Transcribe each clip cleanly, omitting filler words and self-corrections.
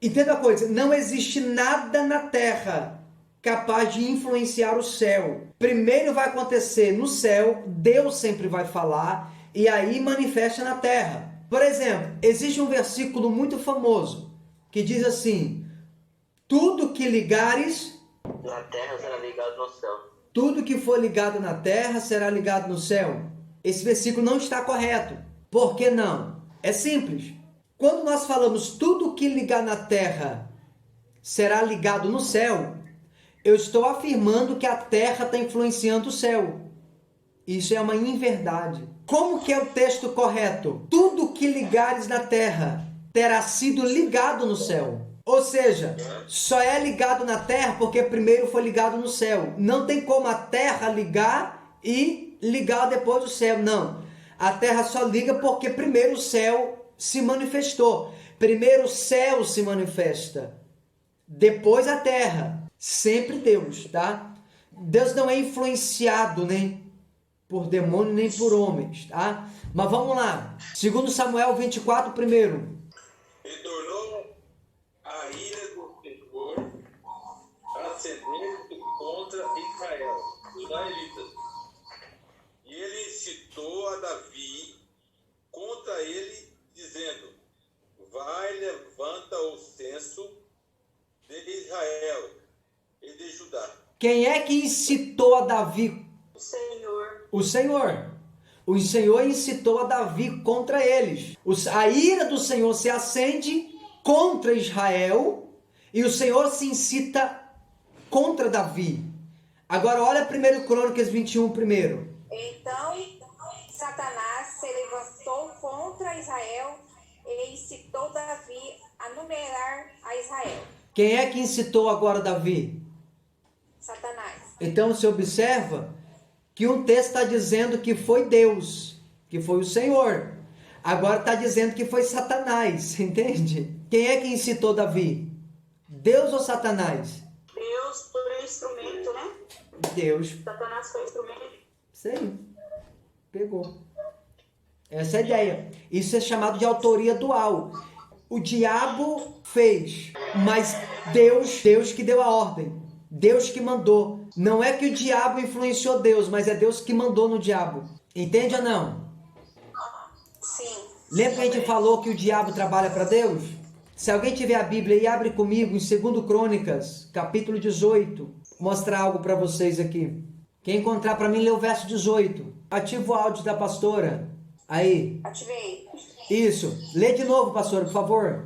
Entenda a coisa, não existe nada na terra capaz de influenciar o céu. Primeiro vai acontecer no céu, Deus sempre vai falar, e aí manifesta na terra. Por exemplo, existe um versículo muito famoso, que diz assim, tudo que ligares na terra será ligado no céu. Tudo que for ligado na terra será ligado no céu. Esse versículo não está correto. Por que não? É simples. Quando nós falamos tudo que ligar na terra será ligado no céu, eu estou afirmando que a terra está influenciando o céu. Isso é uma inverdade. Como que é o texto correto? Tudo que ligares na terra terá sido ligado no céu. Ou seja, só é ligado na terra porque primeiro foi ligado no céu. Não tem como a terra ligar e ligar depois do céu. Não. A terra só liga porque primeiro o céu se manifestou. Primeiro o céu se manifesta. Depois a terra. Sempre Deus, tá? Deus não é influenciado nem por demônio nem por homens, tá? Mas vamos lá. Segundo Samuel 24, primeiro. E tornou a ira do Senhor acender-se contra Israel, os israelitas. E ele incitou a Davi contra ele, dizendo, vai, levanta o censo de Israel e de Judá. Quem é que incitou a Davi? O Senhor. O Senhor. O Senhor incitou a Davi contra eles. A ira do Senhor se acende contra Israel e o Senhor se incita contra Davi. Agora olha 1 Crônicas 21 primeiro. Então Satanás se levantou contra Israel e incitou Davi a numerar a Israel. Quem é que incitou agora Davi? Satanás. Então você observa que um texto está dizendo que foi Deus, que foi o Senhor. Agora está dizendo que foi Satanás, entende? Quem é que incitou Davi? Deus ou Satanás? Deus por instrumento, né? Deus. Satanás foi instrumento. Isso aí. Pegou. Essa é a ideia. Isso é chamado de autoria dual. O diabo fez, mas Deus que deu a ordem. Deus que mandou. Não é que o diabo influenciou Deus, mas é Deus que mandou no diabo. Entende ou não? Sim. Lembra que a gente falou que o diabo trabalha para Deus? Se alguém tiver a Bíblia aí, abre comigo em 2 Crônicas, capítulo 18. Vou mostrar algo para vocês aqui. Quem encontrar para mim, lê o verso 18. Ativa o áudio da pastora. Aí. Ativei. Isso. Lê de novo, pastora, por favor.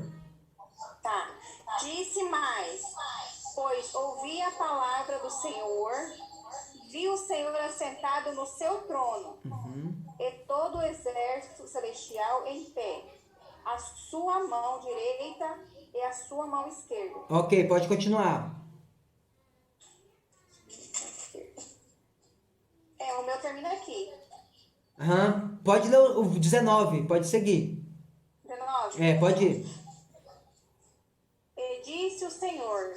Tá. Disse mais, pois ouvi a palavra do Senhor, vi o Senhor assentado no seu trono, e todo o exército celestial em pé, a sua mão direita e a sua mão esquerda. Ok, pode continuar. O meu termina aqui. Pode ler o 19, pode seguir. 19. Pode ir. E disse o Senhor,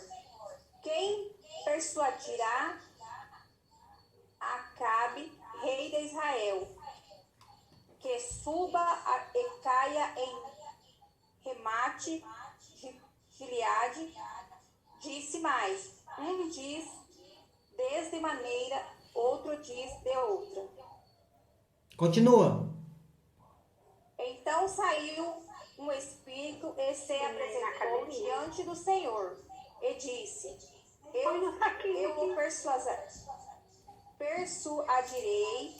quem persuadirá Acabe, rei de Israel, que suba e caia em Remate, Gileade? Disse mais, um diz desde maneira, outro diz de outra. Continua. Então saiu um espírito e se apresentou diante do Senhor e disse, eu vou persuadirei.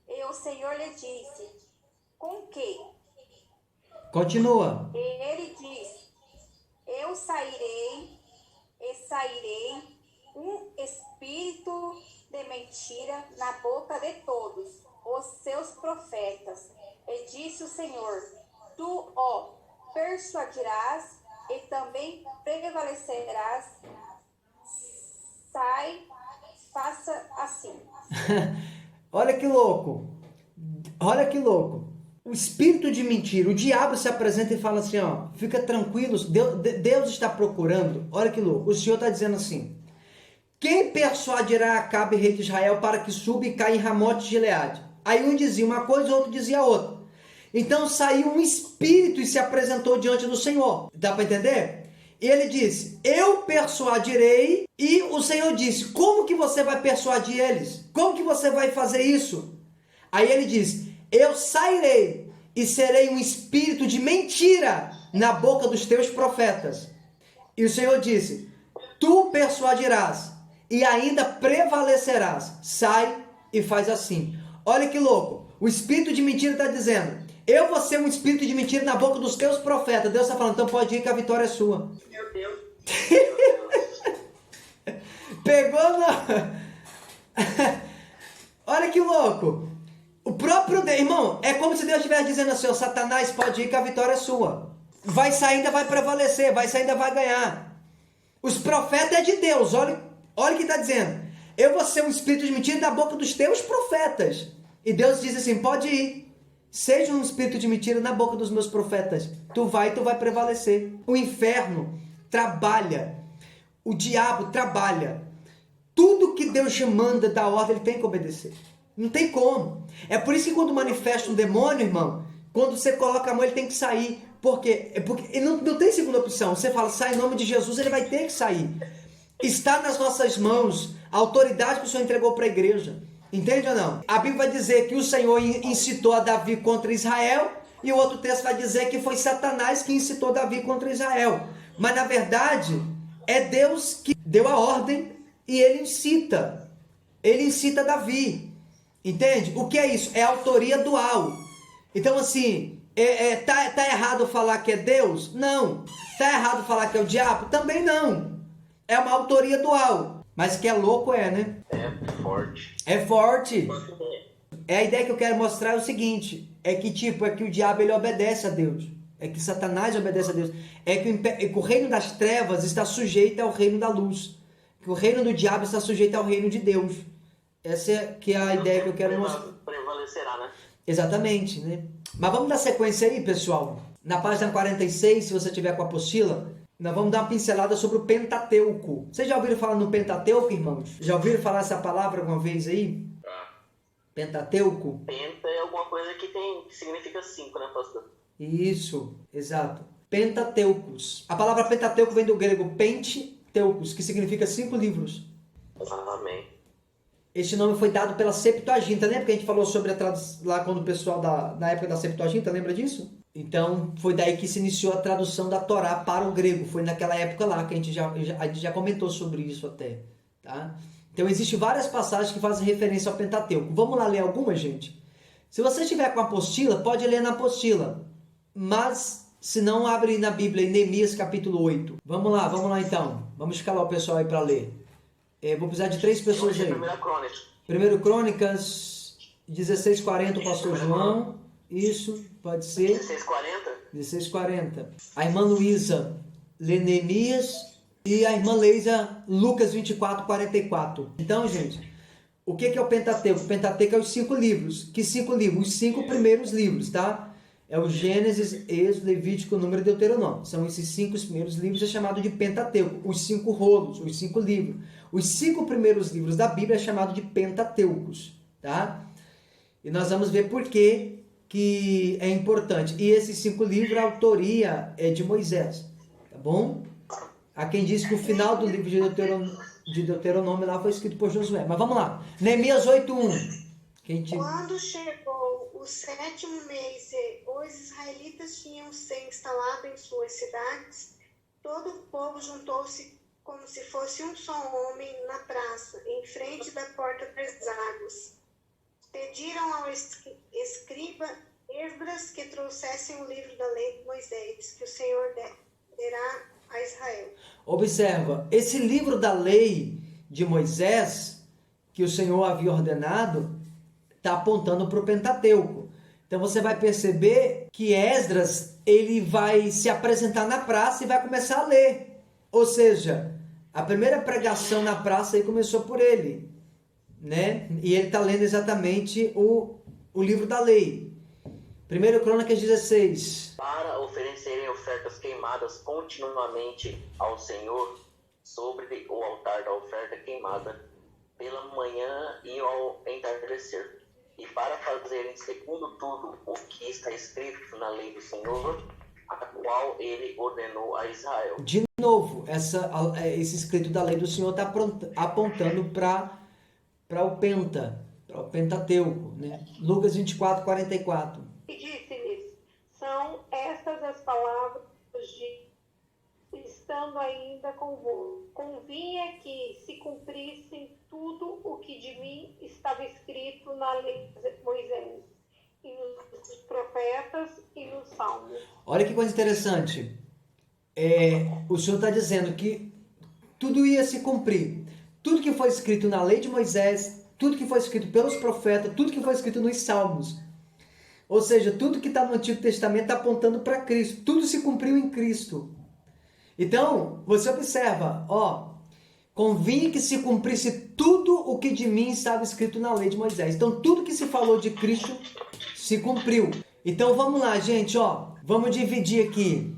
E o Senhor lhe disse, com que? Continua. E ele disse, eu sairei um espírito de mentira na boca de todos os seus profetas. E disse o Senhor, tu, ó, persuadirás e também prevalecerás. Sai, faça assim. Olha que louco. Olha que louco. O espírito de mentira, o diabo se apresenta e fala assim, ó, fica tranquilo, Deus está procurando. Olha que louco. O Senhor está dizendo assim, quem persuadirá Acabe, rei de Israel, para que suba e caia em Ramote de Gileade? Aí um dizia uma coisa, o outro dizia outra. Então saiu um espírito e se apresentou diante do Senhor. Dá para entender? E ele disse, eu persuadirei. E o Senhor disse, como que você vai persuadir eles? Como que você vai fazer isso? Aí ele diz, eu sairei e serei um espírito de mentira na boca dos teus profetas. E o Senhor disse, tu persuadirás e ainda prevalecerás. Sai e faz assim. Olha que louco. O espírito de mentira está dizendo, eu vou ser um espírito de mentira na boca dos teus profetas. Deus está falando, então pode ir que a vitória é sua. Meu Deus. Pegou na... Olha que louco. O próprio Deus, irmão, é como se Deus estivesse dizendo assim, ó, Satanás, pode ir que a vitória é sua. Vai sair, ainda vai prevalecer, vai sair, ainda vai ganhar. Os profetas é de Deus, olha o que está dizendo. Eu vou ser um espírito de mentira na boca dos teus profetas. E Deus diz assim, pode ir. Seja um espírito de mentira na boca dos meus profetas. Tu vai prevalecer. O inferno trabalha. O diabo trabalha. Tudo que Deus te manda da ordem, ele tem que obedecer. Não tem como. É por isso que quando manifesta um demônio, irmão, quando você coloca a mão, ele tem que sair. Porque ele não tem segunda opção. Você fala, sai em nome de Jesus, ele vai ter que sair. Está nas nossas mãos a autoridade que o Senhor entregou para a igreja. Entende ou não? A Bíblia vai dizer que o Senhor incitou a Davi contra Israel, e o outro texto vai dizer que foi Satanás que incitou Davi contra Israel. Mas na verdade, é Deus que deu a ordem e ele incita. Ele incita Davi. Entende? O que é isso? É autoria dual. Então assim, tá errado falar que é Deus? Não. Tá errado falar que é o diabo? Também não. É uma autoria dual. Mas que é louco né? É forte. É forte. É a ideia que eu quero mostrar é o seguinte, é que o diabo ele obedece a Deus. É que Satanás obedece a Deus. É que o reino das trevas está sujeito ao reino da luz. Que o reino do diabo está sujeito ao reino de Deus. Essa é a ideia que eu quero mostrar. Prevalecerá, né? Exatamente, né? Mas vamos dar sequência aí, pessoal. Na página 46, se você tiver com a apostila, nós vamos dar uma pincelada sobre o Pentateuco. Vocês já ouviram falar no Pentateuco, irmãos? Já ouviram falar essa palavra alguma vez aí? Pentateuco? Penta é alguma coisa que significa 5, né, pastor? Isso, exato. Pentateucos. A palavra Pentateuco vem do grego Pentateucos, que significa 5 livros. Amém. Este nome foi dado pela Septuaginta. Lembra que a gente falou sobre a tradução lá quando o pessoal na época da Septuaginta, lembra disso? Então, foi daí que se iniciou a tradução da Torá para o grego. Foi naquela época lá que a gente já comentou sobre isso até. Tá? Então, existem várias passagens que fazem referência ao Pentateuco. Vamos lá ler algumas, gente? Se você estiver com a apostila, pode ler na apostila. Mas, se não, abre na Bíblia, em Neemias capítulo 8. Vamos lá então. Vamos escalar o pessoal aí para ler. Vou precisar de 3 pessoas aí. Primeiro Crônicas 16:40, o pastor João. Isso, pode ser. 16:40. A irmã Luísa lê Neemias e a irmã Leisa Lucas 24:44. Então, gente, o que é o Pentateuco? O Pentateuco é os 5 livros. Que 5 livros? Os 5 primeiros livros, tá? É o Gênesis, Êxodo, Levítico, Número e Deuteronômio. São esses 5 primeiros livros, é chamado de Pentateuco. Os 5 rolos, os 5 livros. Os 5 primeiros livros da Bíblia é chamado de Pentateucos, tá? E nós vamos ver por que é importante. E esses 5 livros, a autoria é de Moisés, tá bom? Há quem diz que o final do livro de Deuteronômio lá foi escrito por Josué. Mas vamos lá. Neemias 8:1. Quando chegou o 7º mês e os israelitas tinham se instalado em suas cidades, todo o povo juntou-se como se fosse um só homem na praça, em frente da porta das águas. Pediram ao escriba Esdras que trouxessem o livro da lei de Moisés, que o Senhor derá a Israel. Observa, esse livro da lei de Moisés, que o Senhor havia ordenado, está apontando para o Pentateuco. Então você vai perceber que Esdras, ele vai se apresentar na praça e vai começar a ler. Ou seja, a primeira pregação na praça aí começou por ele, né? E ele está lendo exatamente o livro da lei. 1 Crônicas 16. Para oferecerem ofertas queimadas continuamente ao Senhor sobre o altar da oferta queimada pela manhã e ao entardecer. E para fazerem segundo tudo o que está escrito na lei do Senhor, a qual ele ordenou a Israel. De novo, esse escrito da lei do Senhor está apontando para o Pentateuco, né? Lucas 24, 44. E disse-lhes: são estas as palavras de estando ainda convosco. Convinha que se cumprissem tudo o que de mim estava escrito na lei de Moisés, e nos profetas e nos salmos. Olha que coisa interessante. O Senhor está dizendo que tudo ia se cumprir. Tudo que foi escrito na lei de Moisés, tudo que foi escrito pelos profetas, tudo que foi escrito nos salmos. Ou seja, tudo que está no Antigo Testamento está apontando para Cristo. Tudo se cumpriu em Cristo. Então, você observa, convinha que se cumprisse tudo o que de mim estava escrito na lei de Moisés. Então, tudo que se falou de Cristo se cumpriu. Então, vamos lá, gente, vamos dividir aqui.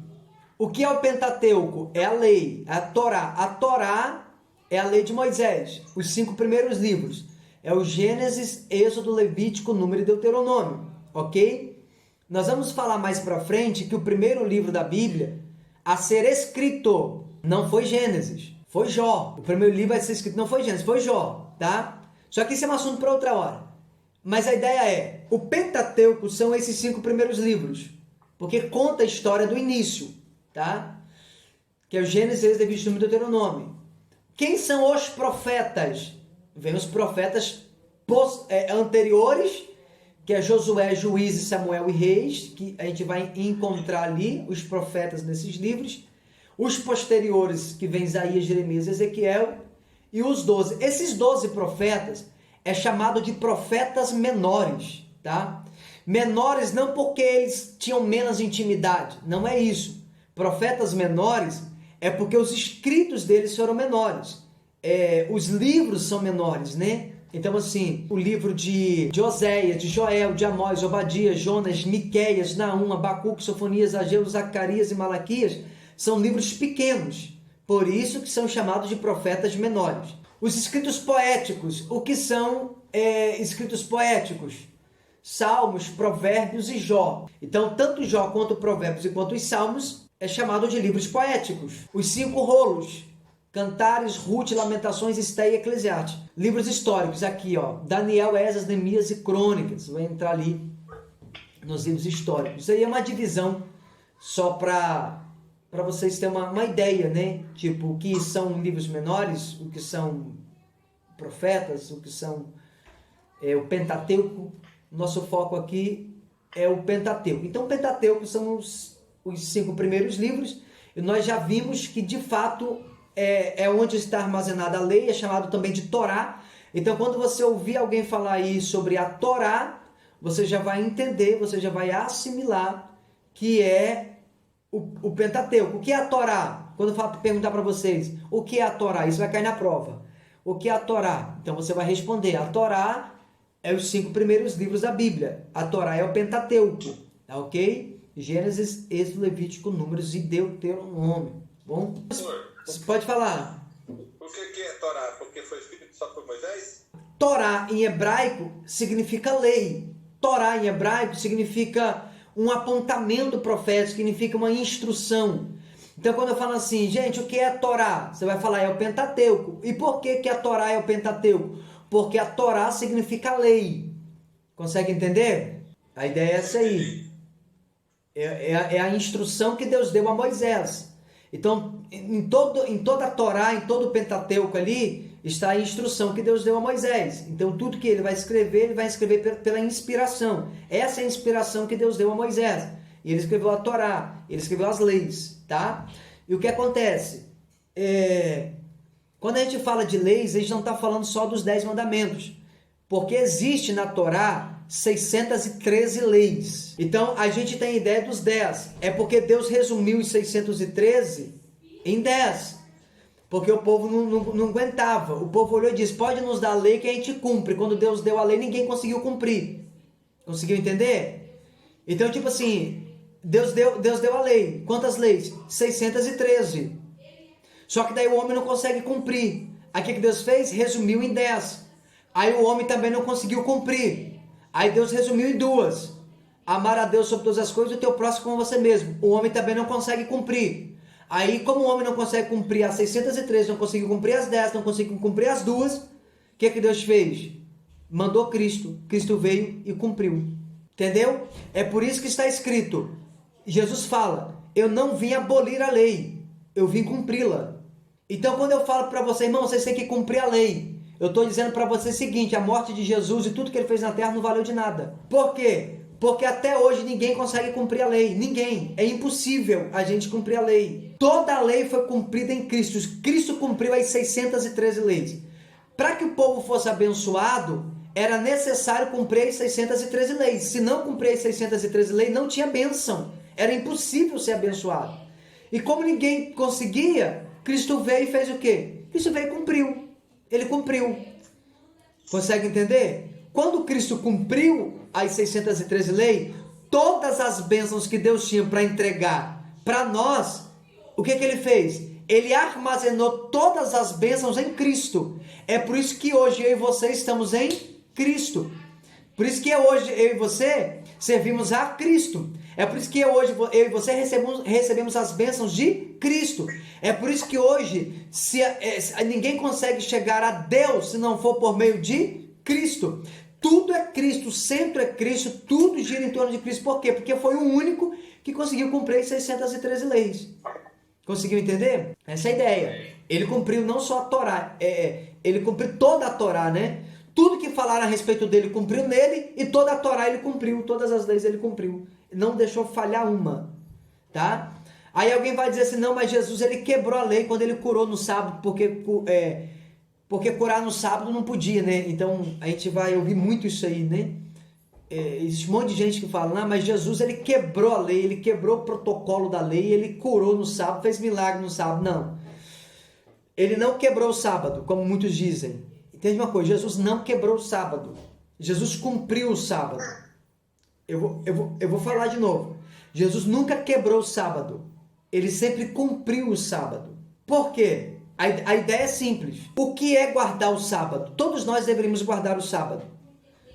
O que é o Pentateuco? É a lei, é a Torá. A Torá é a lei de Moisés, os 5 primeiros livros. É o Gênesis, Êxodo, Levítico, Número e Deuteronômio, ok? Nós vamos falar mais para frente que o primeiro livro da Bíblia a ser escrito não foi Gênesis, foi Jó. O primeiro livro a ser escrito não foi Gênesis, foi Jó, tá? Só que isso é um assunto para outra hora. Mas a ideia é, o Pentateuco são esses 5 primeiros livros, porque conta a história do início, tá? Que é o Gênesis, Êxodo, Levítico, Número e Deuteronômio. Quem são os profetas? Vem os profetas anteriores, que é Josué, Juízes, Samuel e Reis, que a gente vai encontrar ali os profetas nesses livros. Os posteriores, que vem Isaías, Jeremias e Ezequiel, e os 12. Esses 12 profetas é chamado de profetas menores, tá? Menores não porque eles tinham menos intimidade, não é isso. Profetas menores é porque os escritos deles foram menores. Os livros são menores, né? Então, assim, o livro de Oséias, de Joel, de Amós, Obadias, Jonas, Miqueias, Naum, Abacuque, Sofonias, Ageu, Zacarias e Malaquias são livros pequenos. Por isso que são chamados de profetas menores. Os escritos poéticos, o que são escritos poéticos? Salmos, Provérbios e Jó. Então, tanto Jó quanto Provérbios e quanto os Salmos é chamado de livros poéticos. Os 5 rolos, Cantares, Ruth, Lamentações, Esté e Eclesiastes. Livros históricos, aqui, Daniel, Esdras, Neemias e Crônicas. Vai entrar ali nos livros históricos. Isso aí é uma divisão só para vocês terem uma ideia, né? Tipo, o que são livros menores, o que são profetas, o que são o Pentateuco. Nosso foco aqui é o Pentateuco. Então, o Pentateuco são os 5 primeiros livros. E nós já vimos que, de fato, é onde está armazenada a lei, é chamado também de Torá. Então, quando você ouvir alguém falar aí sobre a Torá, você já vai entender, você já vai assimilar que é o Pentateuco. O que é a Torá? Quando eu perguntar para vocês, o que é a Torá? Isso vai cair na prova. O que é a Torá? Então, você vai responder, a Torá é os 5 primeiros livros da Bíblia. A Torá é o Pentateuco, tá ok? Gênesis, Êxodo, Levítico, Números e Deuteronômio. Bom? Você pode falar. Por que é Torá? Porque foi escrito só por Moisés? Torá em hebraico significa lei. Torá em hebraico significa um apontamento profético, significa uma instrução. Então, quando eu falo assim, gente, o que é a Torá? Você vai falar, é o Pentateuco. E por que a Torá é o Pentateuco? Porque a Torá significa lei. Consegue entender? A ideia é essa aí. É a instrução que Deus deu a Moisés. Então, em toda a Torá, em todo o Pentateuco ali, está a instrução que Deus deu a Moisés. Então, tudo que ele vai escrever pela inspiração. Essa é a inspiração que Deus deu a Moisés. E ele escreveu a Torá, ele escreveu as leis, tá? E o que acontece? Quando a gente fala de leis, a gente não está falando só dos 10 mandamentos. Porque existe na Torá 613 leis. Então, a gente tem ideia dos 10. É porque Deus resumiu os 613 em 10. Porque o povo não aguentava. O povo olhou e disse, pode nos dar a lei que a gente cumpre. Quando Deus deu a lei, ninguém conseguiu cumprir. Conseguiu entender? Então, tipo assim, Deus deu a lei. Quantas leis? 613. Só que daí o homem não consegue cumprir. Aí o que Deus fez? Resumiu em 10. Aí o homem também não conseguiu cumprir. Aí Deus resumiu em 2. amar a Deus sobre todas as coisas e o teu próximo como você mesmo. O homem também não consegue cumprir. Aí, como o homem não consegue cumprir as 613, não conseguiu cumprir as 10, não conseguiu cumprir as 2, o que Deus fez? Mandou Cristo. Cristo veio e cumpriu. Entendeu? É por isso que está escrito. Jesus fala, eu não vim abolir a lei, eu vim cumpri-la. Então, quando eu falo para você, irmão, vocês têm que cumprir a lei, eu estou dizendo para você o seguinte, a morte de Jesus e tudo que ele fez na terra não valeu de nada. Por quê? Porque até hoje ninguém consegue cumprir a lei. Ninguém. É impossível a gente cumprir a lei. Toda a lei foi cumprida em Cristo. Cristo cumpriu as 613 leis. Para que o povo fosse abençoado, era necessário cumprir as 613 leis. Se não cumprir as 613 leis, não tinha bênção. Era impossível ser abençoado. E como ninguém conseguia, Cristo veio e fez o quê? Cristo veio e cumpriu. Ele cumpriu. Consegue entender? Quando Cristo cumpriu as 613 leis, todas as bênçãos que Deus tinha para entregar para nós, o que ele fez? Ele armazenou todas as bênçãos em Cristo. É por isso que hoje eu e você estamos em Cristo. Por isso que hoje eu e você servimos a Cristo. É por isso que hoje eu e você recebemos as bênçãos de Cristo. É por isso que hoje ninguém consegue chegar a Deus se não for por meio de Cristo. Tudo é Cristo, sempre é Cristo, tudo gira em torno de Cristo. Por quê? Porque foi o único que conseguiu cumprir as 613 leis. Conseguiu entender? Essa é a ideia. Ele cumpriu não só a Torá, ele cumpriu toda a Torá, né? Tudo que falaram a respeito dele cumpriu nele e toda a Torá ele cumpriu, todas as leis ele cumpriu. Não deixou falhar uma, tá? Aí alguém vai dizer assim, não, mas Jesus ele quebrou a lei quando ele curou no sábado, porque curar no sábado não podia, né? Então a gente vai ouvir muito isso aí, né? Existe um monte de gente que fala, não, mas Jesus ele quebrou a lei, ele quebrou o protocolo da lei, ele curou no sábado, fez milagre no sábado. Não. Ele não quebrou o sábado, como muitos dizem. Entende uma coisa? Jesus não quebrou o sábado. Jesus cumpriu o sábado. Eu vou falar de novo. Jesus nunca quebrou o sábado. Ele sempre cumpriu o sábado. Por quê? A ideia é simples. O que é guardar o sábado? Todos nós deveríamos guardar o sábado.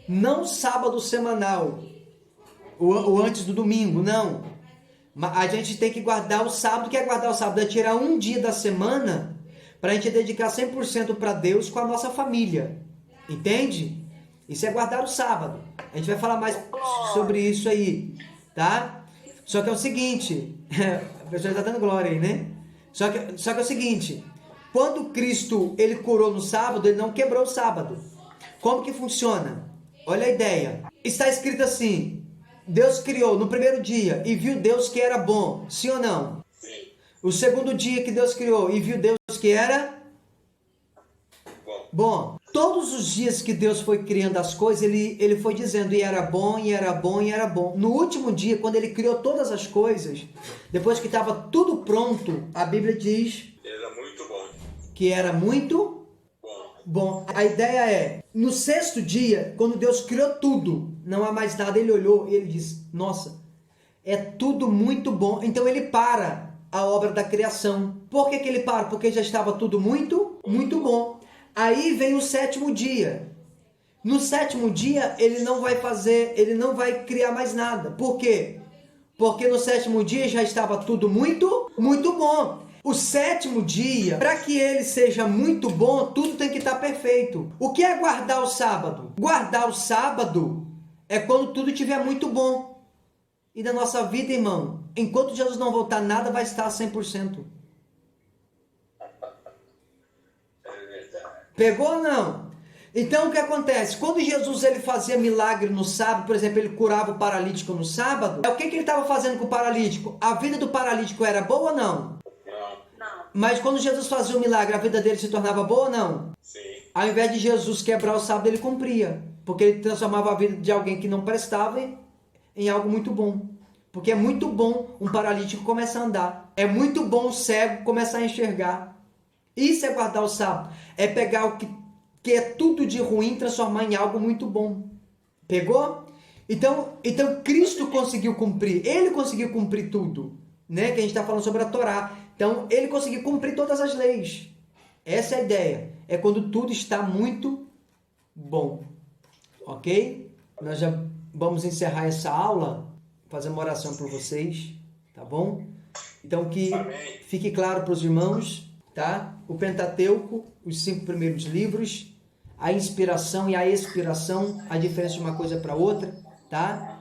Não sábado semanal, ou antes do domingo, não. A gente tem que guardar o sábado. O que é guardar o sábado? É tirar um dia da semana para a gente dedicar 100% para Deus com a nossa família. Entende? Isso é guardar o sábado. A gente vai falar mais sobre isso aí, tá? Só que é o seguinte, a pessoa está dando glória aí, né? Só que é o seguinte, quando Cristo ele curou no sábado, ele não quebrou o sábado. Como que funciona? Olha a ideia. Está escrito assim, Deus criou no primeiro dia e viu Deus que era bom. Sim ou não? Sim. O segundo dia que Deus criou e viu Deus que era bom. Todos os dias que Deus foi criando as coisas, ele foi dizendo e era bom, e era bom, e era bom. No último dia, quando ele criou todas as coisas, depois que estava tudo pronto, a Bíblia diz Era muito bom. que era muito bom. A ideia é, no sexto dia, quando Deus criou tudo, não há mais nada, ele olhou e ele disse, nossa, é tudo muito bom. Então ele para a obra da criação. Por que ele para? Porque já estava tudo muito bom. Aí vem o sétimo dia. No sétimo dia, ele não vai criar mais nada. Por quê? Porque no sétimo dia já estava tudo muito bom. O sétimo dia, para que ele seja muito bom, tudo tem que estar perfeito. O que é guardar o sábado? Guardar o sábado é quando tudo estiver muito bom. E na nossa vida, irmão, enquanto Jesus não voltar, nada vai estar 100%. Pegou ou não? Então o que acontece? Quando Jesus ele fazia milagre no sábado, por exemplo, ele curava o paralítico no sábado, o que ele estava fazendo com o paralítico? A vida do paralítico era boa ou não? Não. Mas quando Jesus fazia o milagre, a vida dele se tornava boa ou não? Sim. Ao invés de Jesus quebrar o sábado, ele cumpria. Porque ele transformava a vida de alguém que não prestava em algo muito bom. Porque é muito bom um paralítico começar a andar. É muito bom um cego começar a enxergar. Isso é guardar o sábado. É pegar o que é tudo de ruim e transformar em algo muito bom. Pegou? Então Cristo conseguiu cumprir. Ele conseguiu cumprir tudo. Né? Que a gente está falando sobre a Torá. Então, ele conseguiu cumprir todas as leis. Essa é a ideia. É quando tudo está muito bom. Ok? Nós já vamos encerrar essa aula, fazer uma oração por vocês, tá bom? Então que Amém. fique claro para os irmãos, tá? O Pentateuco, os 5 primeiros livros, a inspiração e a expiração, a diferença de uma coisa para outra, tá?